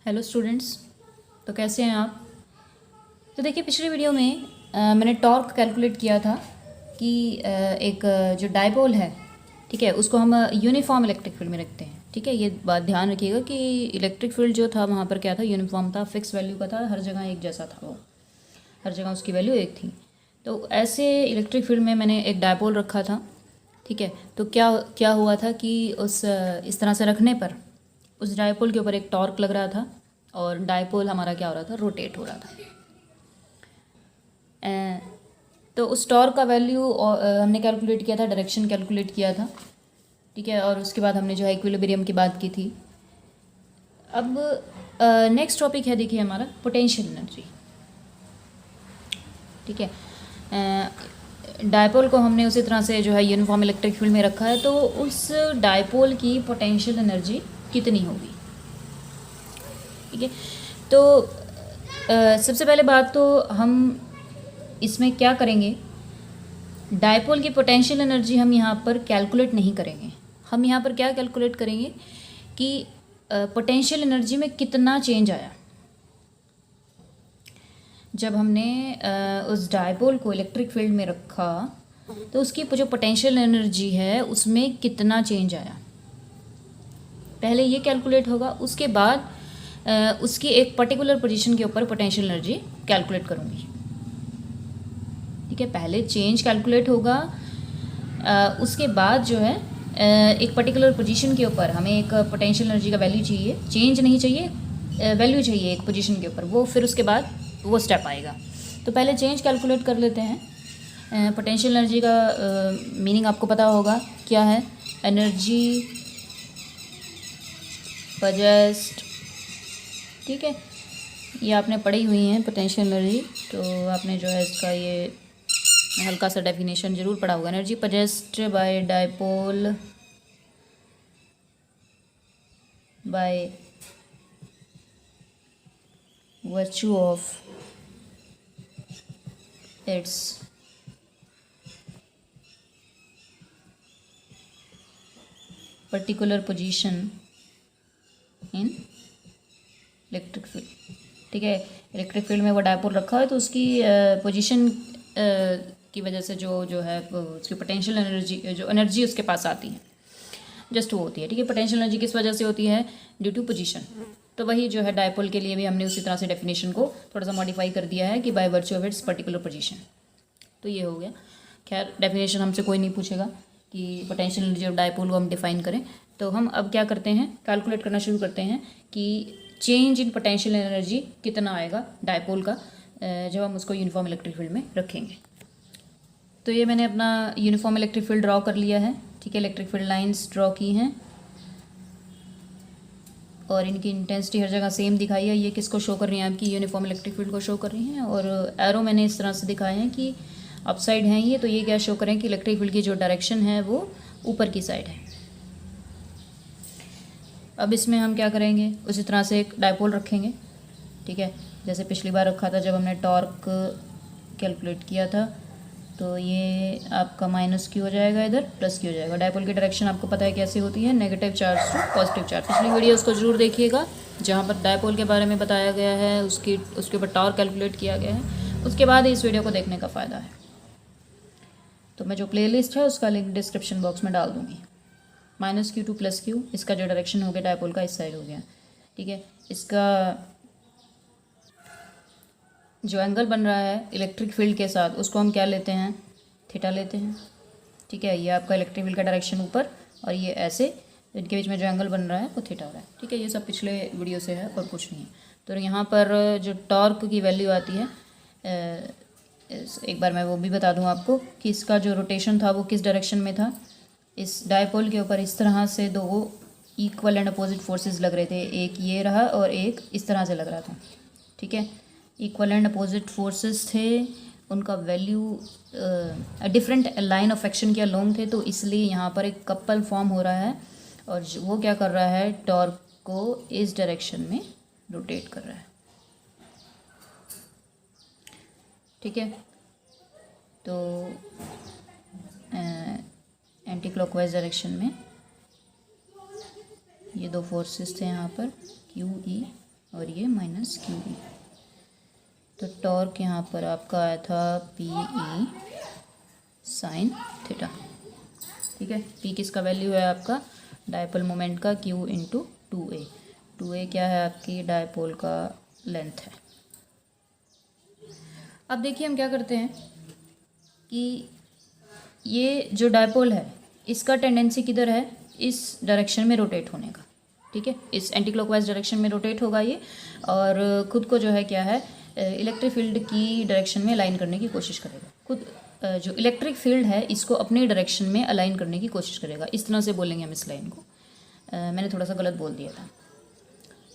Hello students. तो कैसे हैं आप? तो देखिए, पिछली वीडियो में मैंने टॉर्क कैलकुलेट किया था कि एक जो डायपोल है, ठीक है, उसको हम यूनिफॉर्म इलेक्ट्रिक फील्ड में रखते हैं। ठीक है, ये बात ध्यान रखिएगा कि इलेक्ट्रिक फील्ड जो था वहाँ पर क्या था, यूनिफॉर्म था, फिक्स वैल्यू का था, हर जगह एक जैसा था, वो हर जगह उसकी वैल्यू एक थी। तो ऐसे इलेक्ट्रिक फील्ड में मैंने एक डायपोल रखा था। ठीक है, तो क्या क्या हुआ था कि इस तरह से रखने पर उस डायपोल के ऊपर एक टॉर्क लग रहा था और डायपोल हमारा क्या हो रहा था, रोटेट हो रहा था। तो उस टॉर्क का वैल्यू हमने कैलकुलेट किया था, डायरेक्शन कैलकुलेट किया था। ठीक है, और उसके बाद हमने जो है इक्विलिब्रियम की बात की थी। अब नेक्स्ट टॉपिक है, देखिए, हमारा पोटेंशियल एनर्जी। ठीक है, डायपोल को हमने उसी तरह से जो है यूनिफॉर्म इलेक्ट्रिक फील्ड में रखा है, तो उस डायपोल की पोटेंशियल एनर्जी कितनी होगी? ठीक है, तो सबसे पहले बात तो हम इसमें क्या करेंगे, डायपोल की पोटेंशियल एनर्जी हम यहाँ पर कैलकुलेट नहीं करेंगे। हम यहाँ पर क्या कैलकुलेट करेंगे कि पोटेंशियल एनर्जी में कितना चेंज आया जब हमने उस डायपोल को इलेक्ट्रिक फील्ड में रखा, तो उसकी जो पोटेंशियल एनर्जी है उसमें कितना चेंज आया, पहले ये कैलकुलेट होगा। उसके बाद उसकी एक पर्टिकुलर पोजीशन के ऊपर पोटेंशियल एनर्जी कैलकुलेट करूँगी। ठीक है, पहले चेंज कैलकुलेट होगा, उसके बाद जो है एक पर्टिकुलर पोजीशन के ऊपर हमें एक पोटेंशियल एनर्जी का वैल्यू चाहिए, चेंज नहीं चाहिए, वैल्यू चाहिए एक पोजीशन के ऊपर, वो फिर उसके बाद वो स्टेप आएगा। तो पहले चेंज कैलकुलेट कर लेते हैं। पोटेंशियल एनर्जी का मीनिंग आपको पता होगा क्या है, एनर्जी पजेस्ट। ठीक है, ये आपने पढ़ी हुई हैं पोटेंशियल एनर्जी, तो आपने जो है इसका ये हल्का सा डेफिनेशन जरूर पढ़ा होगा। Energy possessed by dipole by virtue of its particular position in electric field. ठीक है, इलेक्ट्रिक फील्ड में वो डायपोल रखा है, तो उसकी पोजीशन की वजह से जो है उसकी पोटेंशियल एनर्जी, जो एनर्जी उसके पास आती है, जस्ट वो होती है। ठीक है, पोटेंशियल एनर्जी किस वजह से होती है? Due to position. तो वही जो है डायपोल के लिए भी हमने उसी तरह से डेफिनेशन को थोड़ा सा मॉडिफाई कर दिया है कि by virtue of its particular position. तो ये हो गया। खैर, डेफिनेशन हमसे कोई नहीं पूछेगा कि पोटेंशियल एनर्जी ऑफ डायपोल को हम डिफाइन करें। तो हम अब क्या करते हैं, कैलकुलेट करना शुरू करते हैं कि चेंज इन पोटेंशियल एनर्जी कितना आएगा डायपोल का जब हम उसको यूनिफॉर्म इलेक्ट्रिक फील्ड में रखेंगे। तो ये मैंने अपना यूनिफॉर्म इलेक्ट्रिक फील्ड ड्रॉ कर लिया है। ठीक है, इलेक्ट्रिक फील्ड लाइंस ड्रॉ की हैं और इनकी इंटेंसिटी हर जगह सेम दिखाई है। ये किसको शो कर रही हैं? आपकी यूनिफॉर्म इलेक्ट्रिक फील्ड को शो कर रही हैं। और एरो मैंने इस तरह से दिखाए हैं कि अपसाइड हैं ये, तो ये क्या शो करें कि इलेक्ट्रिक फील्ड की जो डायरेक्शन है वो ऊपर की साइड है। अब इसमें हम क्या करेंगे, उसी तरह से एक डायपोल रखेंगे। ठीक है, जैसे पिछली बार रखा था जब हमने टॉर्क कैलकुलेट किया था, तो ये आपका माइनस क्यू हो जाएगा, इधर प्लस क्यू हो जाएगा। डायपोल की डायरेक्शन आपको पता है कैसी होती है, negative charge to positive charge. पिछली वीडियो उसको जरूर देखिएगा जहाँ पर डायपोल के बारे में बताया गया है, उसके ऊपर टॉर्क कैलकुलेट किया गया है। उसके बाद इस वीडियो को देखने का फ़ायदा है। तो मैं जो प्लेलिस्ट है उसका लिंक डिस्क्रिप्शन बॉक्स में डाल दूँगी। Minus Q two plus Q, इसका जो डायरेक्शन हो गया डायपोल का इस साइड हो गया। ठीक है, इसका जो एंगल बन रहा है इलेक्ट्रिक फील्ड के साथ, उसको हम क्या लेते हैं? थीटा लेते हैं। ठीक है, ये आपका इलेक्ट्रिक फील्ड का डायरेक्शन ऊपर, और ये ऐसे इनके बीच में जो एंगल बन रहा है वो थीटा हो रहा है। ठीक है, ये सब पिछले वीडियो से है और कुछ नहीं है। तो यहाँ पर जो टॉर्क की वैल्यू आती है, एक बार मैं वो भी बता दूँ आपको कि इसका जो रोटेशन था वो किस डायरेक्शन में था। इस डायपोल के ऊपर इस तरह से दो इक्वल एंड अपोजिट फोर्सेस लग रहे थे, एक ये रहा और एक इस तरह से लग रहा था। ठीक है, इक्वल एंड अपोजिट फोर्सेस थे, उनका value different line of action के अलोंग थे, तो इसलिए यहाँ पर एक कपल फॉर्म हो रहा है और वो क्या कर रहा है, टॉर्क को इस डायरेक्शन में रोटेट कर रहा है। ठीक है, तो एंटी क्लॉकवाइज डायरेक्शन में ये दो फोर्सेस थे यहाँ पर, क्यू ई और ये माइनस क्यू ई। तो टॉर्क यहाँ पर आपका आया था पी ई साइन थीटा। ठीक है, पी किसका वैल्यू है आपका डायपोल मोमेंट का, क्यू इंटू 2a। 2a क्या है आपकी डायपोल का लेंथ है। अब देखिए हम क्या करते हैं कि ये जो डायपोल है इसका टेंडेंसी किधर है, इस डायरेक्शन में रोटेट होने का। ठीक है, इस एंटी क्लॉकवाइज डायरेक्शन में रोटेट होगा ये, और खुद को जो है क्या है इलेक्ट्रिक फील्ड की डायरेक्शन में अलाइन करने की कोशिश करेगा। खुद जो इलेक्ट्रिक फील्ड है इसको अपने डायरेक्शन में अलाइन करने की कोशिश करेगा। इस तरह से बोलेंगे हम इस लाइन को। मैंने थोड़ा सा गलत बोल दिया था।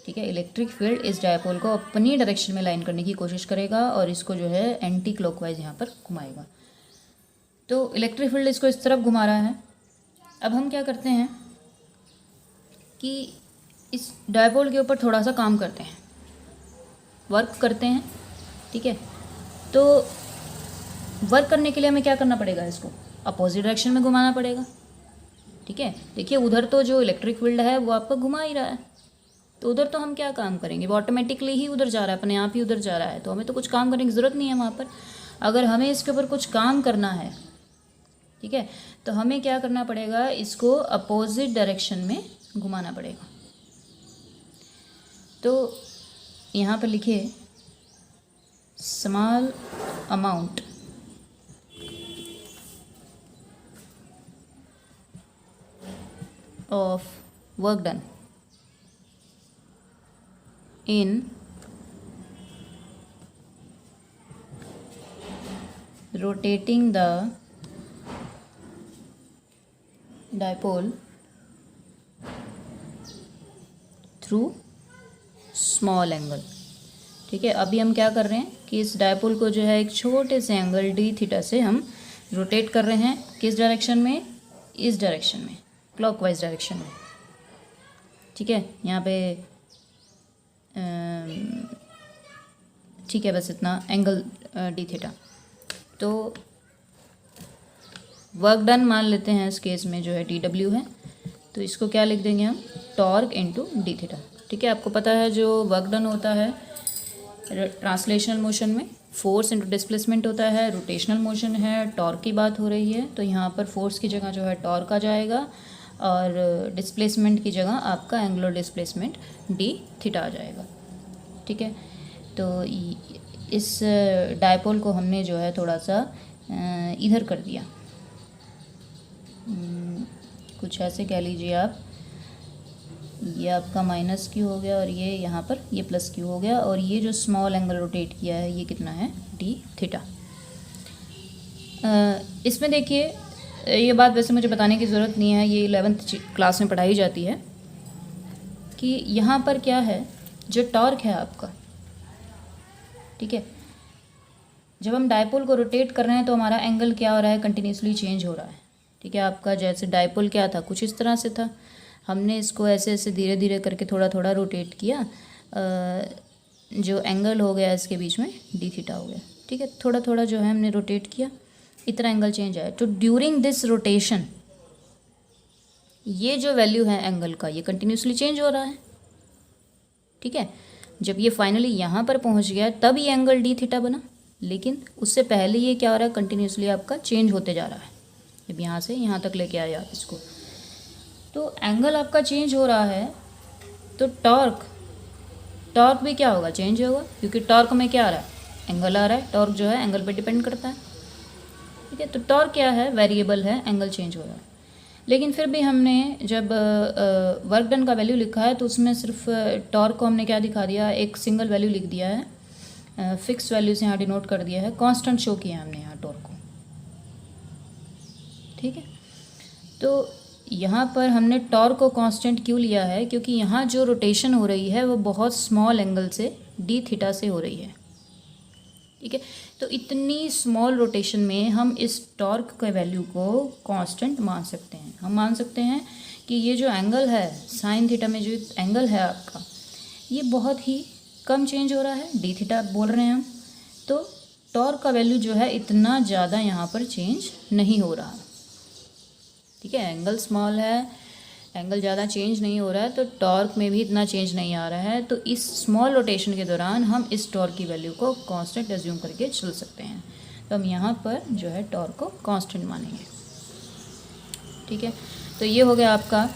ठीक है, इलेक्ट्रिक फील्ड इस डायपोल को अपनी डायरेक्शन में अलाइन करने की कोशिश करेगा और इसको जो है एंटी क्लॉकवाइज यहाँ पर घुमाएगा। तो इलेक्ट्रिक फील्ड इसको इस तरफ घुमा रहा है। अब हम क्या करते हैं कि इस डायपोल के ऊपर थोड़ा सा काम करते हैं, वर्क करते हैं। ठीक है, तो वर्क करने के लिए हमें क्या करना पड़ेगा, इसको अपोजिट डायरेक्शन में घुमाना पड़ेगा। ठीक है, देखिए उधर तो जो इलेक्ट्रिक फील्ड है वो आपका घुमा ही रहा है, तो उधर तो हम क्या काम करेंगे, वो ऑटोमेटिकली ही उधर जा रहा है, अपने आप ही उधर जा रहा है, तो हमें तो कुछ काम करने की ज़रूरत नहीं है वहाँ पर। अगर हमें इसके ऊपर कुछ काम करना है, ठीक है, तो हमें क्या करना पड़ेगा, इसको अपोजिट डायरेक्शन में घुमाना पड़ेगा। तो यहाँ पर लिखिए small amount of work done in rotating the dipole through small angle। ठीक है, अभी हम क्या कर रहे हैं कि इस डायपोल को जो है एक छोटे से एंगल डी थीटा से हम रोटेट कर रहे हैं। किस डायरेक्शन में, इस डायरेक्शन में, क्लॉकवाइज डायरेक्शन में। ठीक है, यहाँ पे ठीक है, बस इतना एंगल डी थीटा। तो वर्क डन मान लेते हैं इस केस में जो है डी डब्ल्यू है, तो इसको क्या लिख देंगे हम, टॉर्क इंटू डी थीटा। ठीक है, आपको पता है जो वर्क डन होता है ट्रांसलेशनल मोशन में फोर्स इंटू डिस्प्लेसमेंट होता है, रोटेशनल मोशन है, टॉर्क की बात हो रही है, तो यहाँ पर फोर्स की जगह जो है टॉर्क आ जाएगा और डिस्प्लेसमेंट की जगह आपका एंगुलर डिस्प्लेसमेंट डी थीटा आ जाएगा। ठीक है, तो इस डायपोल को हमने जो है थोड़ा सा इधर कर दिया, कुछ ऐसे कह लीजिए आप, ये आपका माइनस क्यू हो गया और ये यहाँ पर ये प्लस क्यू हो गया, और ये जो स्मॉल एंगल रोटेट किया है ये कितना है, डी थीटा। इसमें देखिए ये बात वैसे मुझे बताने की ज़रूरत नहीं है, ये 11th क्लास में पढ़ाई जाती है कि यहाँ पर क्या है, जो टॉर्क है आपका, ठीक है, जब हम डायपोल को रोटेट कर रहे हैं तो हमारा एंगल क्या हो रहा है, कंटिन्यूसली चेंज हो रहा है। ठीक है, आपका जैसे डायपोल क्या था, कुछ इस तरह से था, हमने इसको ऐसे ऐसे धीरे धीरे करके थोड़ा थोड़ा रोटेट किया, जो एंगल हो गया इसके बीच में डी थीटा हो गया। ठीक है, थोड़ा थोड़ा जो है हमने रोटेट किया, इतना एंगल चेंज आया। तो ड्यूरिंग दिस रोटेशन ये जो वैल्यू है एंगल का, ये कंटिन्यूसली चेंज हो रहा है। ठीक है, जब ये फाइनली यहाँ पर पहुँच गया तब ये एंगल डी थीटा बना, लेकिन उससे पहले ये क्या हो रहा है, कंटिन्यूसली आपका चेंज होते जा रहा है। जब यहाँ से यहाँ तक लेके आया आप इसको, तो एंगल आपका चेंज हो रहा है, तो टॉर्क भी क्या होगा, चेंज होगा, क्योंकि टॉर्क में क्या आ रहा है, एंगल आ रहा है, टॉर्क जो है एंगल पे डिपेंड करता है। ठीक है, तो टॉर्क क्या है, वेरिएबल है, एंगल चेंज हो रहा है। लेकिन फिर भी हमने जब वर्क डन का वैल्यू लिखा है तो उसमें सिर्फ टॉर्क को हमने क्या दिखा दिया, एक सिंगल वैल्यू लिख दिया है, फिक्स वैल्यू से यहाँ डिनोट कर दिया है, कांस्टेंट शो किया है हमने यहाँ टॉर्क को। ठीक है, तो यहाँ पर हमने टॉर्क को कांस्टेंट क्यों लिया है, क्योंकि यहाँ जो रोटेशन हो रही है वो बहुत स्मॉल एंगल से डी थीटा से हो रही है। ठीक है, तो इतनी स्मॉल रोटेशन में हम इस टॉर्क के वैल्यू को कांस्टेंट मान सकते हैं। हम मान सकते हैं कि ये जो एंगल है साइन थीटा में, जो एंगल है आपका, ये बहुत ही कम चेंज हो रहा है, डी थीटा बोल रहे हैं हम, तो टॉर्क का वैल्यू जो है इतना ज़्यादा यहाँ पर चेंज नहीं हो रहा। ठीक है, एंगल स्मॉल है, एंगल ज़्यादा चेंज नहीं हो रहा है तो टॉर्क में भी इतना चेंज नहीं आ रहा है, तो इस स्मॉल रोटेशन के दौरान हम इस टॉर्क की वैल्यू को कांस्टेंट एज्यूम करके चल सकते हैं। तो हम यहाँ पर जो है टॉर्क को कांस्टेंट मानेंगे। ठीक है, तो ये हो गया आपका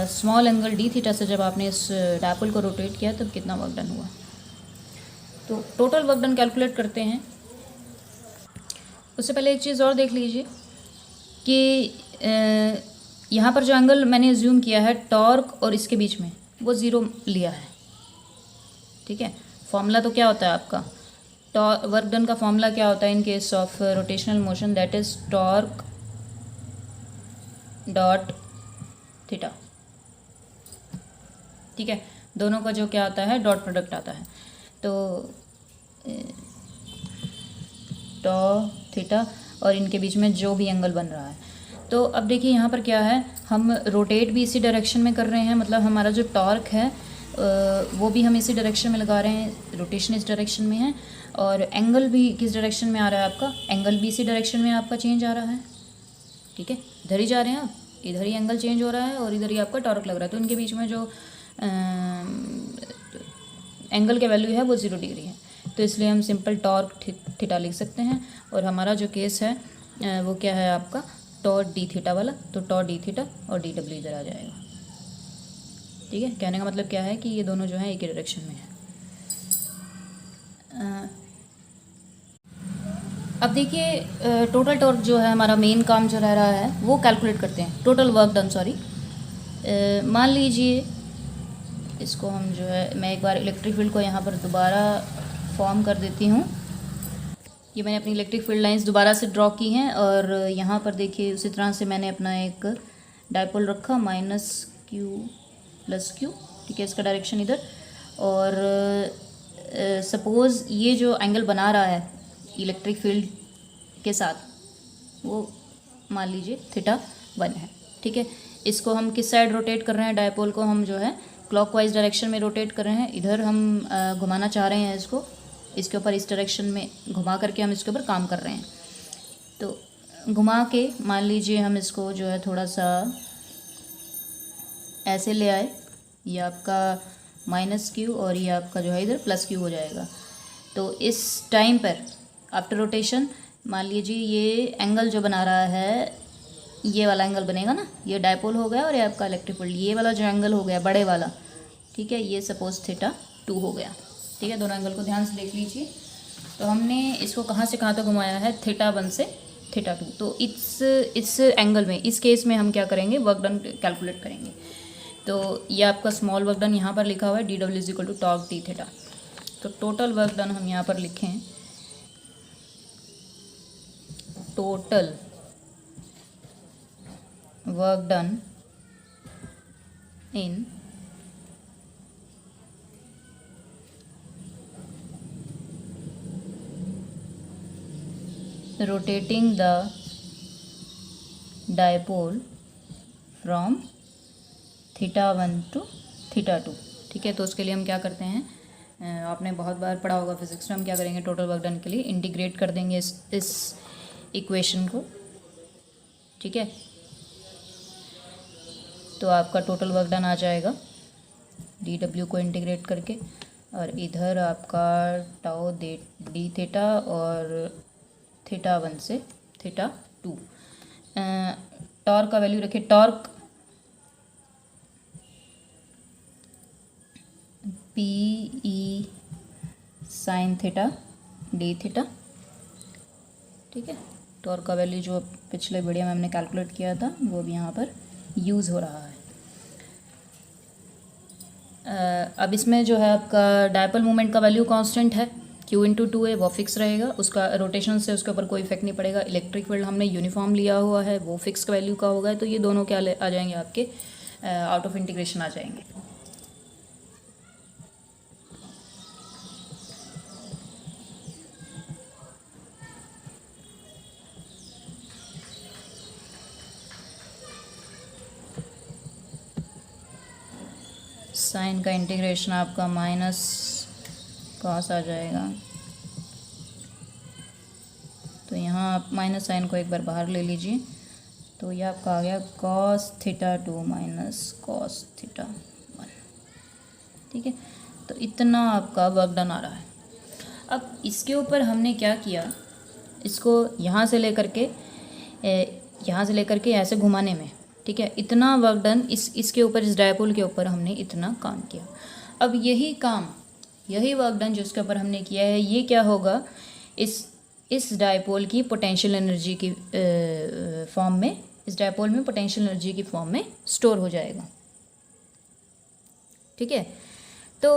स्मॉल एंगल डी थीटा से जब आपने इस डायपोल को रोटेट किया तब कितना वर्क डन हुआ। तो टोटल वर्क डन कैलकुलेट करते हैं। उससे पहले एक चीज़ और देख लीजिए कि यहाँ पर जो एंगल मैंने एज्यूम किया है टॉर्क और इसके बीच में, वो ज़ीरो लिया है। ठीक है, फॉर्मूला तो क्या होता है आपका, वर्क डन का फॉर्मूला क्या होता है in case of rotational motion, that is torque dot theta. ठीक है, दोनों का जो क्या आता है डॉट प्रोडक्ट आता है, तो टॉ थीटा और इनके बीच में जो भी एंगल बन रहा है। तो अब देखिए यहाँ पर क्या है, हम रोटेट भी इसी डायरेक्शन में कर रहे हैं, मतलब हमारा जो टॉर्क है वो भी हम इसी डायरेक्शन में लगा रहे हैं, रोटेशन इस डायरेक्शन में है, और एंगल भी किस डायरेक्शन में आ रहा है आपका, एंगल भी इसी डायरेक्शन में आपका चेंज आ रहा है। ठीक है, इधर ही जा रहे हैं आप, इधर ही एंगल चेंज हो रहा है और इधर ही आपका टॉर्क लग रहा है, तो इनके बीच में जो एंगल के वैल्यू है वो 0 डिग्री है, तो इसलिए हम सिंपल टॉर्क थीटा लिख सकते हैं। और हमारा जो केस है वो क्या है आपका टॉ डी थीटा वाला, तो टॉ डी थीटा और डी डब्ल्यू इधर आ जाएगा। ठीक है, कहने का मतलब क्या है कि ये दोनों जो है एक ही डायरेक्शन में है। अब देखिए टोटल टॉर्क जो है हमारा मेन काम जो रह रहा है वो कैलकुलेट करते हैं, टोटल वर्क डन सॉरी। मान लीजिए इसको हम जो है, मैं एक बार इलेक्ट्रिक फील्ड को यहाँ पर दोबारा फॉर्म कर देती हूँ। ये मैंने अपनी इलेक्ट्रिक फील्ड लाइंस दोबारा से ड्रॉ की हैं और यहाँ पर देखिए उसी तरह से मैंने अपना एक डायपोल रखा -q + q। ठीक है, इसका डायरेक्शन इधर, और सपोज़ ये जो एंगल बना रहा है इलेक्ट्रिक फील्ड के साथ वो मान लीजिए θ1 है। ठीक है, इसको हम किस साइड रोटेट कर रहे हैं, डायपोल को हम जो है क्लॉकवाइज डायरेक्शन में रोटेट कर रहे हैं, इधर हम घुमाना चाह रहे हैं इसको, इसके ऊपर इस डायरेक्शन में घुमा करके हम इसके ऊपर काम कर रहे हैं। तो घुमा के मान लीजिए हम इसको जो है थोड़ा सा ऐसे ले आए, ये आपका -q और ये आपका जो है इधर +q हो जाएगा। तो इस टाइम पर आफ्टर रोटेशन मान लीजिए ये एंगल जो बना रहा है ये वाला एंगल बनेगा ना, ये डायपोल हो गया और ये आपका इलेक्ट्रिक फील्ड, ये वाला जो एंगल हो गया बड़े वाला, ठीक है, ये सपोज θ2 हो गया। ठीक है, दोनों एंगल को ध्यान से देख लीजिए। तो हमने इसको कहाँ से कहाँ तक घुमाया है, θ1 से θ2। तो इस एंगल में, इस केस में हम क्या करेंगे, वर्क डन कैलकुलेट करेंगे। तो ये आपका स्मॉल वर्क डन यहाँ पर लिखा हुआ है dw = टॉर्क डी थीटा। तो टोटल वर्क डन हम यहाँ पर लिखें, total work done in rotating the dipole from θ1 to θ2। ठीक है, तो उसके लिए हम क्या करते हैं, आपने बहुत बार पढ़ा होगा फिजिक्स में, हम क्या करेंगे टोटल वर्क डन के लिए इंटीग्रेट कर देंगे इस इक्वेशन को। ठीक है, तो आपका टोटल वर्क डन आ जाएगा dw को इंटीग्रेट करके, और इधर आपका टाउ डी थीटा और θ1 से θ2। टॉर्क का वैल्यू रखिए, torque PE sin θ d theta. ठीक है, टॉर्क का वैल्यू जो पिछले वीडियो में हमने कैलकुलेट किया था वो भी यहाँ पर यूज़ हो रहा है। अब इसमें जो है आपका डायपोल मोमेंट का वैल्यू कांस्टेंट है, q/2 है, वो फिक्स रहेगा, उसका रोटेशन से उसके ऊपर कोई इफेक्ट नहीं पड़ेगा। इलेक्ट्रिक फील्ड हमने यूनिफॉर्म लिया हुआ है, वो फिक्स वैल्यू का होगा, तो ये दोनों क्या आ जाएंगे आपके आउट ऑफ इंटीग्रेशन आ जाएंगे। साइन का इंटीग्रेशन आपका माइनस cos आ जाएगा, तो यहाँ आप माइनस साइन को एक बार बाहर ले लीजिए, तो ये आपका आ गया cos theta 2 minus cos theta 1। ठीक है, तो इतना आपका वर्क डन आ रहा है। अब इसके ऊपर हमने क्या किया, इसको यहाँ से लेकर के ऐसे घुमाने में, ठीक है, इतना वर्क डन इसके ऊपर, इस डायपोल के ऊपर हमने इतना काम किया। अब यही वर्क डन जिसके ऊपर हमने किया है, ये क्या होगा, इस डायपोल की पोटेंशियल एनर्जी की फॉर्म में, इस डायपोल में पोटेंशियल एनर्जी की फॉर्म में स्टोर हो जाएगा। ठीक है, तो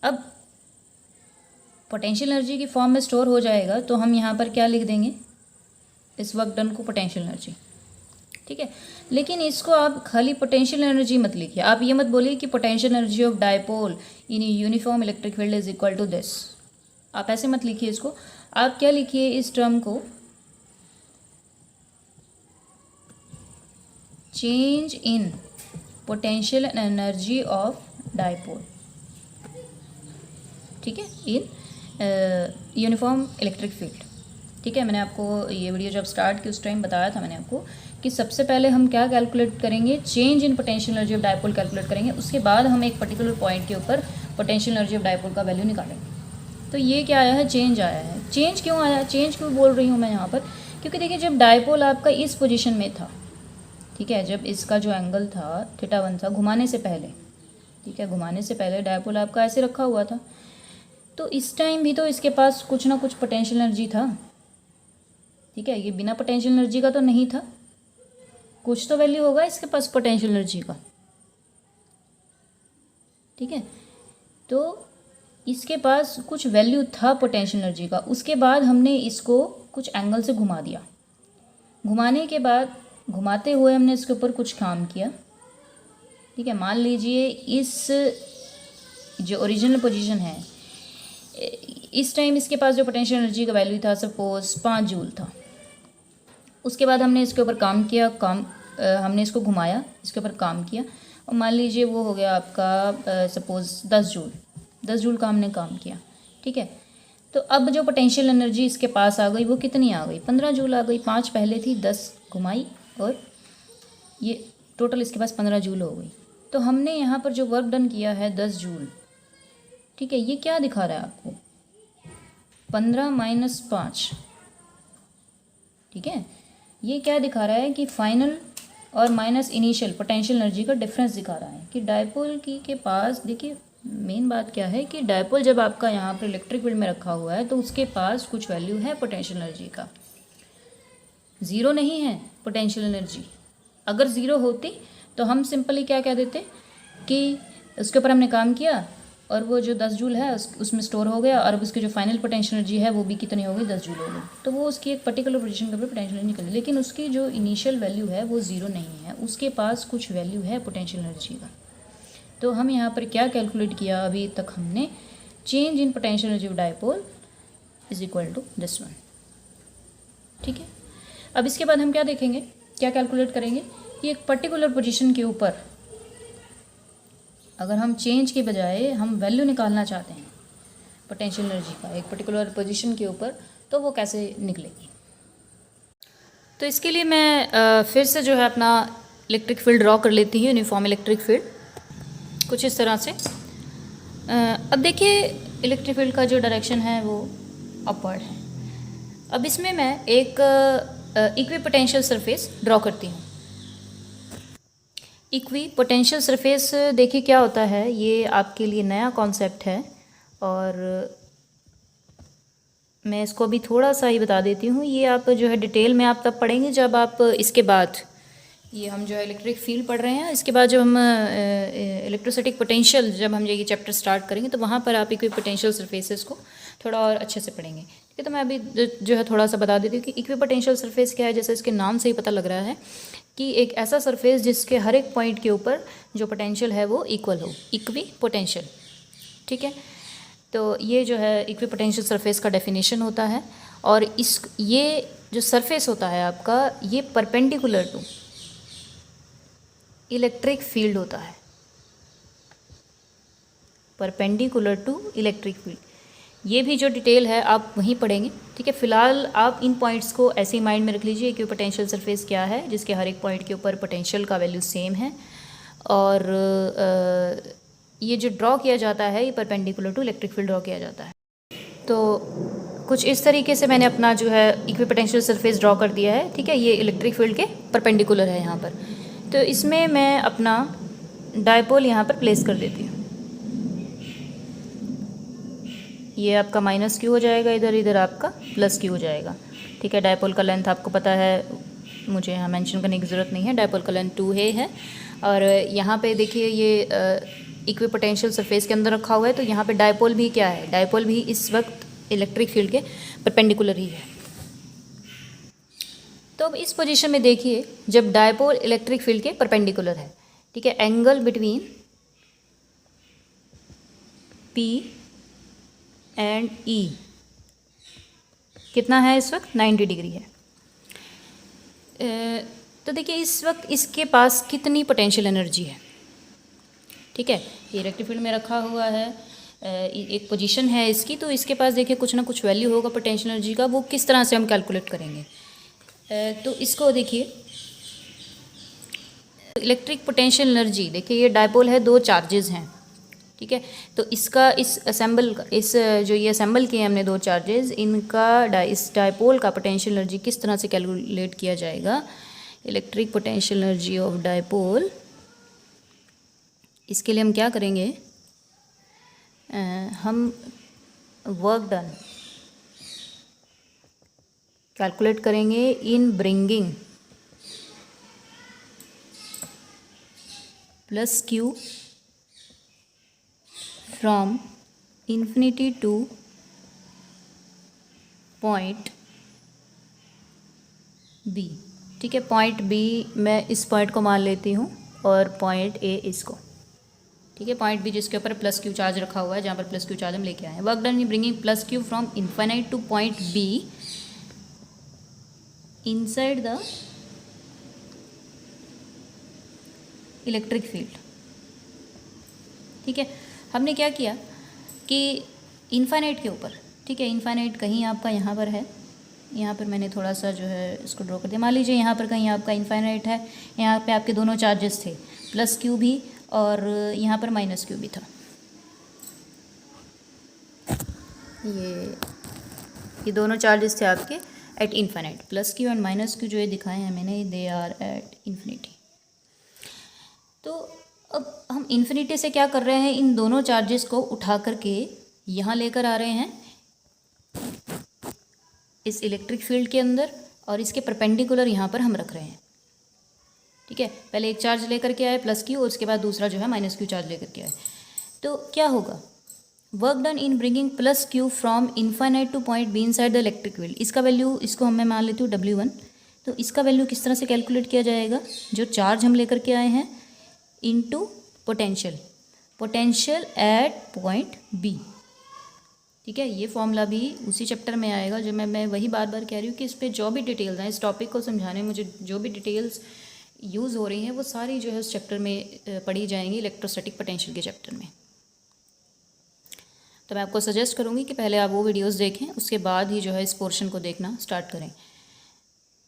अब पोटेंशियल एनर्जी की फॉर्म में स्टोर हो जाएगा, तो हम यहाँ पर क्या लिख देंगे, इस वर्क डन को पोटेंशियल एनर्जी। ठीक है, लेकिन इसको आप खाली पोटेंशियल एनर्जी मत लिखिए, आप ये मत बोलिए कि potential energy of dipole in uniform electric field is equal to this. आप ऐसे मत लिखिए इसको, आप क्या लिखिए, इस टर्म को change in potential energy of dipole. ठीक है, इन यूनिफॉर्म इलेक्ट्रिक फील्ड। ठीक है, मैंने आपको ये वीडियो जब स्टार्ट की उस टाइम बताया था मैंने आपको कि सबसे पहले हम क्या कैलकुलेट करेंगे, change in potential energy of dipole calculate करेंगे, उसके बाद हम एक पर्टिकुलर पॉइंट के ऊपर पोटेंशियल एनर्जी ऑफ डायपोल का वैल्यू निकालेंगे। तो ये क्या आया है, चेंज आया है। चेंज क्यों आया, चेंज क्यों बोल रही हूँ मैं यहाँ पर, क्योंकि देखिए जब डायपोल आपका इस पोजीशन में था, ठीक है, जब इसका जो एंगल था थीटा 1 था घुमाने से पहले, ठीक है, घुमाने से पहले डायपोल आपका ऐसे रखा हुआ था, तो इस टाइम भी तो इसके पास कुछ ना कुछ पोटेंशियल एनर्जी था। ठीक है, ये बिना पोटेंशियल एनर्जी का तो नहीं था, कुछ तो वैल्यू होगा इसके पास पोटेंशियल एनर्जी का। ठीक है, तो इसके पास कुछ वैल्यू था पोटेंशियल एनर्जी का, उसके बाद हमने इसको कुछ एंगल से घुमा दिया, घुमाने के बाद घुमाते हुए हमने इसके ऊपर कुछ काम किया। ठीक है, मान लीजिए इस जो ओरिजिनल पोजीशन है, इस टाइम इसके पास जो पोटेंशियल एनर्जी का वैल्यू था सपोज 5 जूल था, उसके बाद हमने इसके ऊपर काम किया, हमने इसको घुमाया, इसके ऊपर काम किया, और मान लीजिए वो हो गया आपका सपोज 10 जूल का हमने काम किया। ठीक है, तो अब जो पोटेंशियल एनर्जी इसके पास आ गई वो कितनी आ गई, 15 जूल आ गई। 5 पहले थी, 10 घुमाई, और ये टोटल इसके पास 15 जूल हो गई। तो हमने यहाँ पर जो वर्क डन किया है 10 जूल। ठीक है, ये क्या दिखा रहा है आपको, 15 माइनस 5। ठीक है, ये क्या दिखा रहा है कि फाइनल और माइनस इनिशियल पोटेंशियल एनर्जी का डिफरेंस दिखा रहा है कि डायपोल के पास, देखिए मेन बात क्या है कि डायपोल जब आपका यहाँ पर इलेक्ट्रिक फील्ड में रखा हुआ है तो उसके पास कुछ वैल्यू है पोटेंशियल एनर्जी का, ज़ीरो नहीं है पोटेंशियल एनर्जी। अगर ज़ीरो होती तो हम सिंपली क्या कह देते कि उसके ऊपर हमने काम किया और वो जो 10 जूल है उसमें स्टोर हो गया, और अब उसकी जो फाइनल पोटेंशियल एनर्जी है वो भी कितनी हो गई, 10 जूल हो गई, तो वो उसकी एक पर्टिकुलर पोजीशन के ऊपर पोटेंशियल एनर्जी निकली। लेकिन उसकी जो इनिशियल वैल्यू है वो ज़ीरो नहीं है, उसके पास कुछ वैल्यू है पोटेंशियल एनर्जी का। तो हम यहाँ पर क्या कैलकुलेट किया अभी तक हमने, change in potential energy of dipole is equal to this one. ठीक है, अब इसके बाद हम क्या देखेंगे, क्या कैलकुलेट करेंगे कि एक पर्टिकुलर पोजीशन के ऊपर अगर हम चेंज के बजाय हम वैल्यू निकालना चाहते हैं पोटेंशियल एनर्जी का एक पर्टिकुलर पोजीशन के ऊपर, तो वो कैसे निकलेगी। तो इसके लिए मैं फिर से जो है अपना इलेक्ट्रिक फील्ड ड्रॉ कर लेती हूँ, यूनिफॉर्म इलेक्ट्रिक फील्ड कुछ इस तरह से। अब देखिए इलेक्ट्रिक फील्ड का जो डायरेक्शन है वो अपवर्ड है। अब इसमें मैं एक इक्वी पोटेंशियल सरफेस ड्रॉ करती हूँ। इक्वी पोटेंशियल सरफेस देखिए क्या होता है, ये आपके लिए नया कॉन्सेप्ट है और मैं इसको अभी थोड़ा सा ही बता देती हूँ। ये आप जो है डिटेल में आप तब पढ़ेंगे जब आप इसके बाद, ये हम जो है इलेक्ट्रिक फील्ड पढ़ रहे हैं, इसके बाद जब हम इलेक्ट्रोस्टैटिक पोटेंशियल जब हम ये चैप्टर स्टार्ट करेंगे तो वहाँ पर आप इक्वी पोटेंशियल सरफेसेस को थोड़ा और अच्छे से पढ़ेंगे। ठीक है, तो मैं अभी जो है थोड़ा सा बता देती हूँ कि इक्वी पोटेंशियल सरफेस क्या है। जैसे इसके नाम से ही पता लग रहा है कि एक ऐसा सरफेस जिसके हर एक पॉइंट के ऊपर जो पोटेंशियल है वो इक्वल हो, इक्वी पोटेंशियल। ठीक है, तो ये जो है इक्वी पोटेंशियल सरफेस का डेफिनेशन होता है। और ये जो सरफेस होता है आपका, ये परपेंडिकुलर टू इलेक्ट्रिक फील्ड होता है, परपेंडिकुलर टू इलेक्ट्रिक फील्ड। ये भी जो डिटेल है आप वहीं पढ़ेंगे, ठीक है। फिलहाल आप इन पॉइंट्स को ऐसे ही माइंड में रख लीजिए कि पोटेंशियल सरफेस क्या है, जिसके हर एक पॉइंट के ऊपर पोटेंशियल का वैल्यू सेम है, और ये जो ड्रॉ किया जाता है ये perpendicular to electric field draw किया जाता है। तो कुछ इस तरीके से मैंने अपना जो है इक्विपोटेंशियल सरफेस ड्रॉ कर दिया है, ठीक है। ये इलेक्ट्रिक फील्ड के परपेंडिकुलर है यहाँ पर। तो इसमें मैं अपना डायपोल यहाँ पर प्लेस कर देती हूँ। ये आपका माइनस क्यू हो जाएगा, इधर इधर आपका प्लस क्यू हो जाएगा, ठीक है। डायपोल का लेंथ आपको पता है, मुझे यहाँ मेंशन करने की ज़रूरत नहीं है। डायपोल का लेंथ 2a है। और यहाँ पे देखिए ये इक्विपोटेंशियल सरफेस के अंदर रखा हुआ है, तो यहाँ पे डायपोल भी क्या है, डायपोल भी इस वक्त इलेक्ट्रिक फील्ड के परपेंडिकुलर ही है। तो अब इस पोजीशन में देखिए, जब डायपोल इलेक्ट्रिक फील्ड के परपेंडिकुलर है, ठीक है, angle between P and E कितना है इस वक्त, 90 डिग्री है। तो देखिए इस वक्त इसके पास कितनी पोटेंशियल एनर्जी है, ठीक है। ये इलेक्ट्रिक फील्ड में रखा हुआ है, एक पोजीशन है इसकी, तो इसके पास देखिए कुछ ना कुछ वैल्यू होगा पोटेंशियल एनर्जी का। वो किस तरह से हम कैलकुलेट करेंगे, तो इसको देखिए इलेक्ट्रिक पोटेंशियल एनर्जी, देखिए ये डायपोल है, दो चार्जेस हैं, ठीक है। तो इसका इस असेंबल का, इस जो ये असेंबल किए हमने दो चार्जेस, इनका इस डायपोल का पोटेंशियल एनर्जी किस तरह से कैलकुलेट किया जाएगा। Electric potential energy of dipole, इसके लिए हम क्या करेंगे, हम वर्क डन कैलकुलेट करेंगे in bringing plus q from infinity to point B, ठीक है। पॉइंट बी मैं इस पॉइंट को मान लेती हूँ और पॉइंट ए इसको, ठीक है। पॉइंट बी जिसके ऊपर प्लस क्यू चार्ज रखा हुआ है, जहाँ पर प्लस क्यू चार्ज हम लेके आए हैं। Work done in bringing plus q from infinite to point be inside the electric field, ठीक है। हमने क्या किया कि इनफाइनाइट के ऊपर, ठीक है, इनफाइनाइट कहीं आपका यहाँ पर है, यहाँ पर मैंने थोड़ा सा जो है इसको ड्रॉ कर दिया। मान लीजिए यहाँ पर कहीं आपका इनफाइनाइट है, यहाँ पे आपके दोनों चार्जेस थे, प्लस क्यू भी और यहाँ पर माइनस क्यू भी था। ये दोनों चार्जेस थे आपके eight infinite, plus Q and minus Q जो ये दिखाए हैं मैंने, दे आर एट इन्फिनिटी। तो अब हम इन्फिनिटी से क्या कर रहे हैं, इन दोनों चार्जेस को उठा करके यहाँ लेकर आ रहे हैं इस इलेक्ट्रिक फील्ड के अंदर, और इसके परपेंडिकुलर यहाँ पर हम रख रहे हैं, ठीक है। पहले एक चार्ज लेकर के आए प्लस क्यू, और उसके बाद दूसरा जो है माइनस क्यू चार्ज लेकर के आए। तो क्या होगा, work done in bringing plus q from infinite to point be inside the electric field, इसका वैल्यू, इसको मैं मान लेती हूँ W1। तो इसका वैल्यू किस तरह से कैलकुलेट किया जाएगा, जो चार्ज हम लेकर के आए हैं into potential at point B, ठीक है। ये फॉर्मूला भी उसी चैप्टर में आएगा, जो मैं वही बार बार कह रही हूँ कि इस पर जो भी डिटेल्स हैं, इस टॉपिक को समझाने में मुझे जो भी डिटेल्स यूज़ हो रही हैं वो सारी जो है उस चैप्टर में पढ़ी जाएंगी, इलेक्ट्रोस्टैटिक पोटेंशियल के चैप्टर में। तो मैं आपको सजेस्ट करूँगी कि पहले आप वो वीडियोस देखें, उसके बाद ही जो है इस पोर्शन को देखना स्टार्ट करें।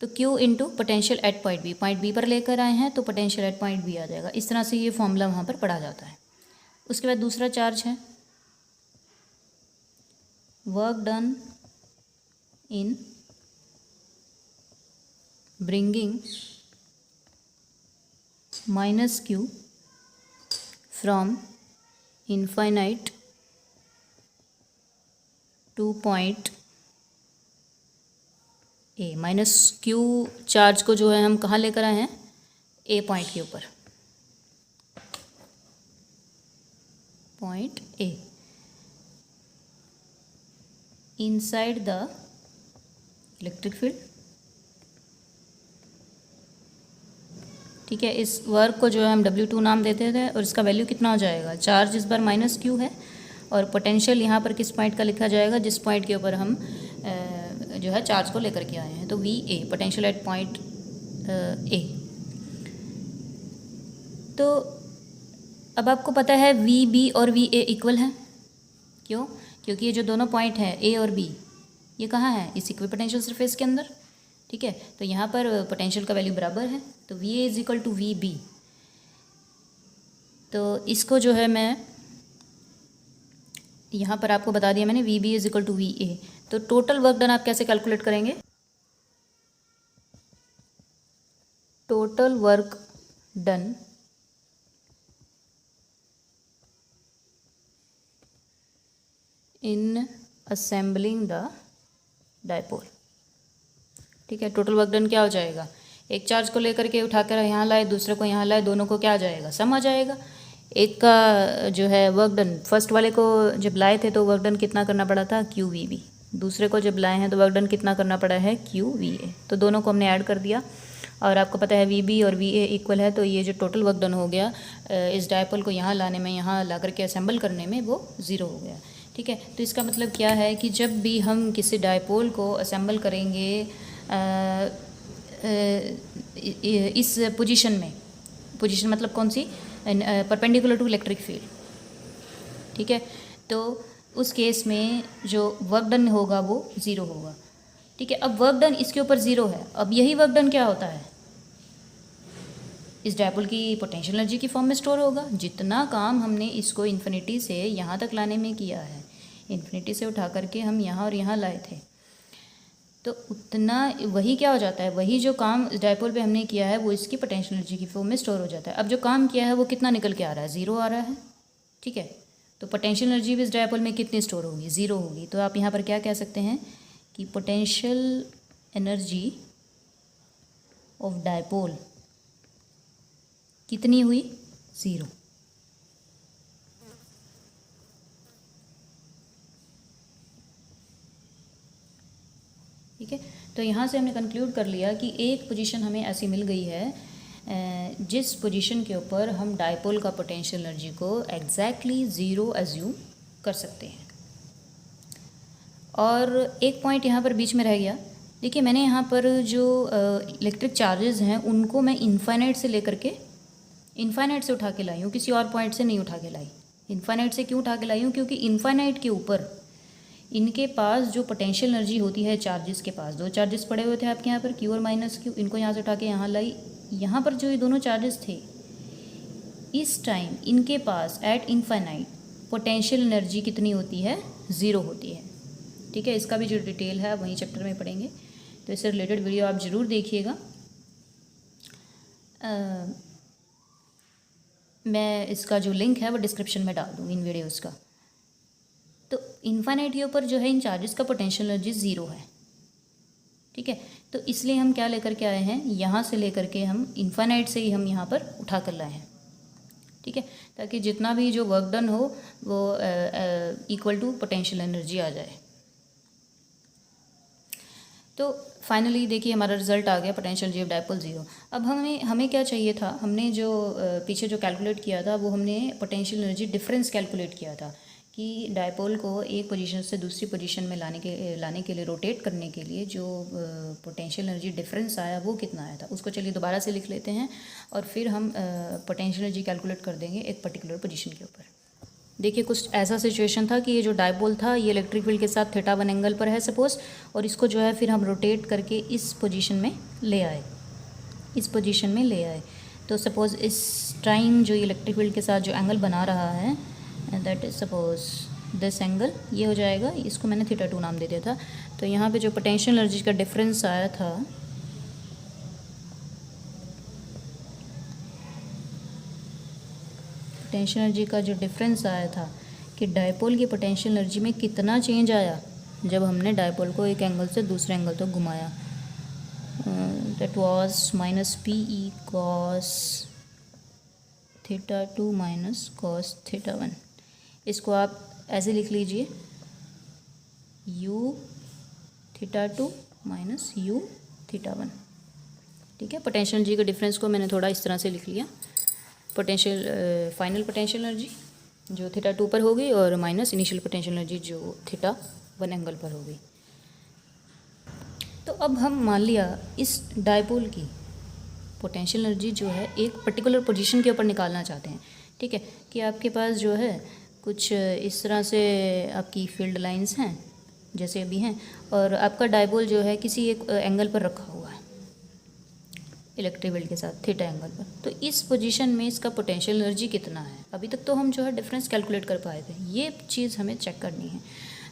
तो Q into potential at point B पर लेकर आए हैं, तो पोटेंशियल एट पॉइंट बी आ जाएगा। इस तरह से ये फॉर्मूला वहाँ पर पढ़ा जाता है। उसके बाद दूसरा चार्ज है work done in bringing minus Q from infinite two point A. Minus Q charge को जो है हम कहाँ लेकर आए हैं, ए पॉइंट के ऊपर, point A inside the electric field, ठीक है। इस वर्क को जो है हम W2 नाम देते थे, और इसका वैल्यू कितना हो जाएगा, चार्ज इस बार माइनस क्यू है, और पोटेंशियल यहाँ पर किस पॉइंट का लिखा जाएगा, जिस पॉइंट के ऊपर हम जो है चार्ज को लेकर के आए हैं, तो VA, potential at point A. तो अब आपको पता है VB और VA इक्वल हैं, क्यों? क्योंकि ये जो दोनों पॉइंट हैं ए और बी, ये कहाँ है? इस इक्विपोटेंशियल सरफेस के अंदर, ठीक है। तो यहाँ पर पोटेंशियल का वैल्यू बराबर है, तो V A is equal to V B. तो इसको जो है मैं यहाँ पर आपको बता दिया मैंने, V B is equal to V A. तो टोटल वर्क डन आप कैसे कैलकुलेट करेंगे? Total work done in assembling the dipole, ठीक है। टोटल वर्क डन क्या हो जाएगा? एक चार्ज को लेकर के उठाकर यहाँ लाए, दूसरे को यहाँ लाए, दोनों को क्या आ जाएगा? सम आ जाएगा। एक का जो है वर्क डन, फर्स्ट वाले को जब लाए थे तो वर्क डन कितना करना पड़ा था? Q V B. दूसरे को जब लाए हैं तो वर्क डन कितना करना पड़ा है? Q we A. तो दोनों को हमने ऐड कर दिया और आपको पता है वी बी और वी ए इक्वल है, तो ये जो टोटल वर्क डन हो गया इस डायपोल को यहाँ लाने में, यहाँ ला करके असेंबल करने में, वो ज़ीरो हो गया, ठीक है। तो इसका मतलब क्या है कि जब भी हम किसी डायपोल को असेंबल करेंगे इस पोजीशन में, पोजीशन मतलब कौन सी? परपेंडिकुलर टू इलेक्ट्रिक फील्ड, ठीक है। तो उस केस में जो वर्क डन होगा वो ज़ीरो होगा, ठीक है। अब वर्क डन इसके ऊपर ज़ीरो है, अब यही वर्क डन क्या होता है? इस डायपोल की पोटेंशियल एनर्जी की फॉर्म में स्टोर होगा। जितना काम हमने इसको इन्फिनिटी से यहाँ तक लाने में किया है, इन्फिनिटी से उठा करके हम यहाँ और यहाँ लाए थे, तो उतना वही क्या हो जाता है? वही जो काम इस डायपोल पे हमने किया है वो इसकी पोटेंशियल एनर्जी की फॉर्म में स्टोर हो जाता है। अब जो काम किया है वो कितना निकल के आ रहा है? ज़ीरो आ रहा है, ठीक है। तो पोटेंशियल एनर्जी भी इस डायपोल में कितनी स्टोर होगी? ज़ीरो होगी। तो आप यहाँ पर क्या कह सकते हैं कि पोटेंशियल एनर्जी ऑफ डायपोल कितनी हुई? ज़ीरो। ठीक है। तो यहाँ से हमने कंक्लूड कर लिया कि एक पोजीशन हमें ऐसी मिल गई है जिस पोजीशन के ऊपर हम डायपोल का पोटेंशियल एनर्जी को एग्जैक्टली ज़ीरो एज्यूम कर सकते हैं। और एक पॉइंट यहाँ पर बीच में रह गया। देखिए, मैंने यहाँ पर जो इलेक्ट्रिक चार्जेस हैं उनको मैं इनफाइनाइट से लेकर के इनफाइनाइट से उठा के लाई हूँ, किसी और पॉइंट से नहीं उठा के लाई। इनफाइनाइट से क्यों उठा के लाई हूँ? क्योंकि इनफाइनाइट के ऊपर इनके पास जो पोटेंशियल एनर्जी होती है चार्जेस के पास, दो चार्जेस पड़े हुए थे आपके यहाँ पर, क्यू और माइनस क्यू, इनको यहाँ से उठा के यहाँ लाई। यहाँ पर जो ये दोनों चार्जेस थे, इस टाइम इनके पास एट इनफाइनाइट पोटेंशियल एनर्जी कितनी होती है? ज़ीरो होती है, ठीक है। इसका भी जो डिटेल है वहीं चैप्टर में पढ़ेंगे, तो इससे रिलेटेड वीडियो आप ज़रूर देखिएगा। मैं इसका जो लिंक है वो डिस्क्रिप्शन में डाल दूँगी इन वीडियोज़ का। तो इनफाइनाइट के ऊपर जो है इन चार्जेस का पोटेंशियल एनर्जी ज़ीरो है, ठीक है। तो इसलिए हम क्या लेकर के आए हैं? यहाँ से लेकर के हम इनफाइनाइट से ही हम यहाँ पर उठा कर लाए हैं, ठीक है, ताकि जितना भी जो वर्क डन हो वो इक्वल टू पोटेंशियल एनर्जी आ जाए। तो फाइनली देखिए हमारा रिजल्ट आ गया, potential energy of dipole zero. अब हमें क्या चाहिए था? हमने जो पीछे जो कैलकुलेट किया था वो हमने पोटेंशियल एनर्जी डिफरेंस कैलकुलेट किया था कि डायपोल को एक पोजीशन से दूसरी पोजीशन में लाने के लिए रोटेट करने के लिए जो पोटेंशियल एनर्जी डिफरेंस आया वो कितना आया था। उसको चलिए दोबारा से लिख लेते हैं और फिर हम पोटेंशियल एनर्जी कैलकुलेट कर देंगे एक पर्टिकुलर पोजीशन के ऊपर। देखिए, कुछ ऐसा सिचुएशन था कि ये जो डायपोल था ये इलेक्ट्रिक फील्ड के साथ थीटा वन एंगल पर है सपोज, और इसको जो है फिर हम रोटेट करके इस पोजीशन में ले आए, इस पोजीशन में ले आए। तो सपोज़ इस टाइम जो इलेक्ट्रिक फील्ड के साथ जो एंगल बना रहा है, that is suppose this angle, ये हो जाएगा, इसको मैंने थीटा टू नाम दे दिया था। तो यहाँ पे जो पोटेंशियल एनर्जी का डिफरेंस आया था, पोटेंशियल एनर्जी का जो डिफरेंस आया था कि डायपोल की पोटेंशियल एनर्जी में कितना चेंज आया जब हमने डायपोल को एक एंगल से दूसरे एंगल तक घुमाया, that was minus P E cos theta two minus cos theta one. इसको आप ऐसे लिख लीजिए, you theta two minus you theta one, ठीक है। पोटेंशियल एनर्जी के डिफरेंस को मैंने थोड़ा इस तरह से लिख लिया, पोटेंशियल फाइनल पोटेंशियल एनर्जी जो थीटा टू पर होगी और माइनस इनिशियल पोटेंशियल एनर्जी जो थीटा वन एंगल पर होगी। तो अब हम मान लिया इस डायपोल की पोटेंशियल एनर्जी जो है एक पर्टिकुलर पोजीशन के ऊपर निकालना चाहते हैं, ठीक है, कि आपके पास जो है कुछ इस तरह से आपकी फील्ड लाइंस हैं जैसे अभी हैं, और आपका डायपोल जो है किसी एक एंगल पर रखा हुआ है इलेक्ट्रिक फील्ड के साथ थीटा एंगल पर। तो इस पोजीशन में इसका पोटेंशियल एनर्जी कितना है, अभी तक तो हम जो है डिफरेंस कैलकुलेट कर पाए थे, ये चीज़ हमें चेक करनी है।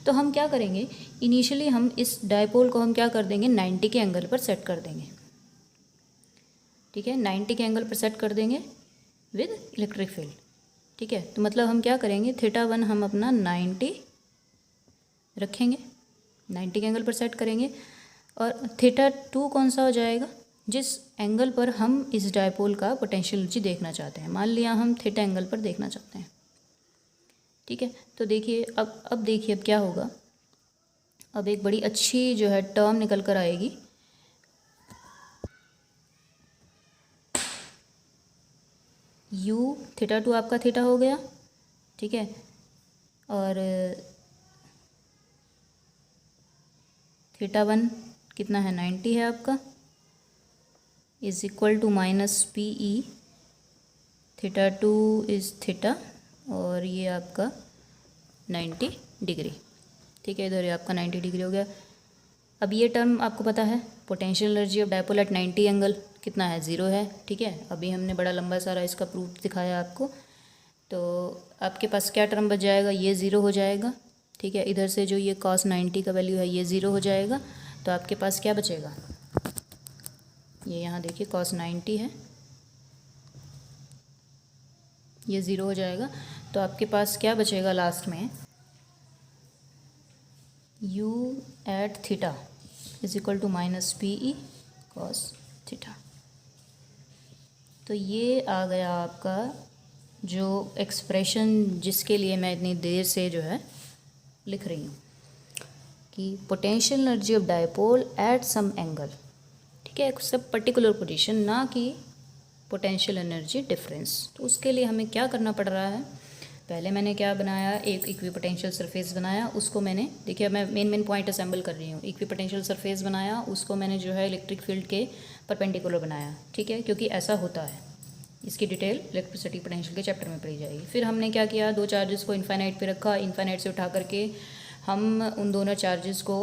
तो हम क्या करेंगे, इनिशियली हम इस डायपोल को हम क्या कर देंगे, 90 के एंगल पर सेट कर देंगे। ठीक है, 90 के एंगल पर सेट कर देंगे विद इलेक्ट्रिक फील्ड। ठीक है, तो मतलब हम क्या करेंगे, θ1 हम अपना 90 रखेंगे, 90 के एंगल पर सेट करेंगे, और θ2 कौन सा हो जाएगा, जिस एंगल पर हम इस डायपोल का पोटेंशियल एनर्जी देखना चाहते हैं। मान लिया हम θ एंगल पर देखना चाहते हैं। ठीक है, तो देखिए अब देखिए अब क्या होगा, अब एक बड़ी अच्छी जो है टर्म निकल कर आएगी। θ2 आपका θ हो गया। ठीक है, और θ1 कितना है, 90 है आपका, is equal to -PE, θ2 is θ, और ये आपका 90 डिग्री। ठीक है, इधर ये आपका 90 डिग्री हो गया। अब ये टर्म आपको पता है, potential energy of dipole eight 90 angle कितना है, 0 है। ठीक है, अभी हमने बड़ा लंबा सारा इसका प्रूफ दिखाया आपको। तो आपके पास क्या टर्म बच जाएगा, ये 0 हो जाएगा। ठीक है, इधर से जो ये cos 90 का वैल्यू है ये 0 हो जाएगा। तो आपके पास क्या बचेगा, ये यहाँ देखिए cos 90 है, ये 0 हो जाएगा। तो आपके पास क्या बचेगा लास्ट में, u at θ is equal to -PE cos θ। तो ये आ गया आपका जो एक्सप्रेशन जिसके लिए मैं इतनी देर से जो है लिख रही हूँ, कि potential energy of dipole at some angle. ठीक है, सब पर्टिकुलर पोजीशन, ना कि पोटेंशियल एनर्जी डिफरेंस। तो उसके लिए हमें क्या करना पड़ रहा है, पहले मैंने क्या बनाया, एक इक्विपोटेंशियल सरफेस बनाया, उसको मैंने देखिए मैं मेन पॉइंट असेंबल कर रही हूँ। इक्विपोटेंशियल सरफेस बनाया, उसको मैंने जो है इलेक्ट्रिक फील्ड के परपेंडिकुलर बनाया। ठीक है, क्योंकि ऐसा होता है, इसकी डिटेल इलेक्ट्रिसिटी पोटेंशियल के चैप्टर में पढ़ी जाएगी। फिर हमने क्या किया, दो चार्जेस को इन्फाइनाइट पे रखा, इन्फाइनाइट से उठा करके हम उन दोनों चार्जेस को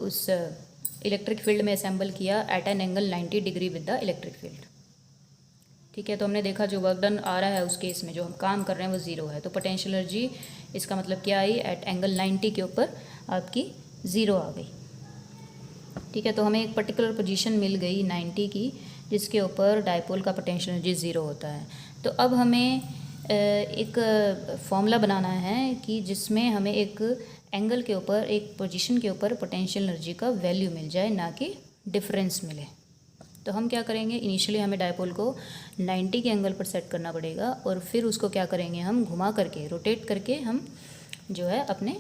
उस इलेक्ट्रिक फील्ड में असेंबल किया at an angle 90 degree with the electric field. ठीक है, तो हमने देखा जो वर्क डन आ रहा है उस केस में जो हम काम कर रहे हैं वो 0 है। तो पोटेंशियल एनर्जी इसका मतलब क्या आई, एट एंगल 90 के ऊपर आपकी 0 आ गई। ठीक है, तो हमें एक पर्टिकुलर पोजीशन मिल गई 90 की, जिसके ऊपर डायपोल का पोटेंशियल एनर्जी 0 होता है। तो अब हमें एक फॉर्मूला बनाना है कि जिसमें हमें एक एंगल के ऊपर, एक पोजीशन के ऊपर पोटेंशियल एनर्जी का वैल्यू मिल जाए, ना कि डिफरेंस मिले। तो हम क्या करेंगे, इनिशियली हमें डायपोल को 90 के एंगल पर सेट करना पड़ेगा, और फिर उसको क्या करेंगे, हम घुमा करके, रोटेट करके हम जो है अपने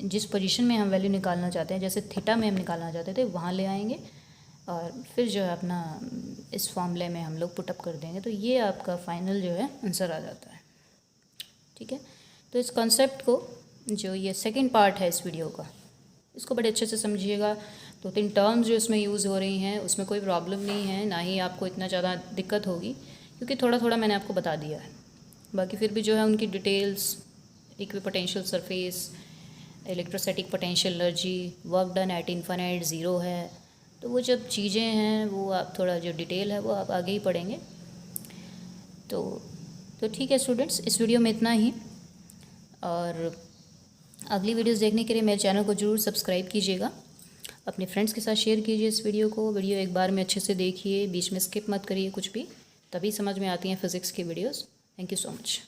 जिस पोजीशन में हम वैल्यू निकालना चाहते हैं, जैसे थीटा में हम निकालना चाहते थे, वहाँ ले आएंगे, और फिर जो है अपना इस फॉर्मूले में हम लोग पुटअप कर देंगे। तो ये आपका फाइनल जो है आंसर आ जाता है। ठीक है, तो इस कॉन्सेप्ट को, जो ये सेकंड पार्ट है इस वीडियो का, इसको बड़े अच्छे से समझिएगा। 2-3 टर्म्स जो इसमें यूज़ हो रही हैं उसमें कोई प्रॉब्लम नहीं है, ना ही आपको इतना ज़्यादा दिक्कत होगी, क्योंकि थोड़ा थोड़ा मैंने आपको बता दिया है। बाकी फिर भी जो है उनकी details, equipotential surface, electrostatic potential energy, work done at infinite 0 है, तो वो जब चीज़ें हैं वो आप थोड़ा जो डिटेल है वो आप आगे ही पढ़ेंगे। तो ठीक है स्टूडेंट्स, इस वीडियो में इतना ही, और अगली वीडियोस देखने के लिए मेरे चैनल को ज़रूर सब्सक्राइब कीजिएगा, अपने फ्रेंड्स के साथ शेयर कीजिए इस वीडियो को। वीडियो एक बार में अच्छे से देखिए, बीच में स्किप मत करिए कुछ भी, तभी समझ में आती हैं फिज़िक्स की videos. Thank you so much.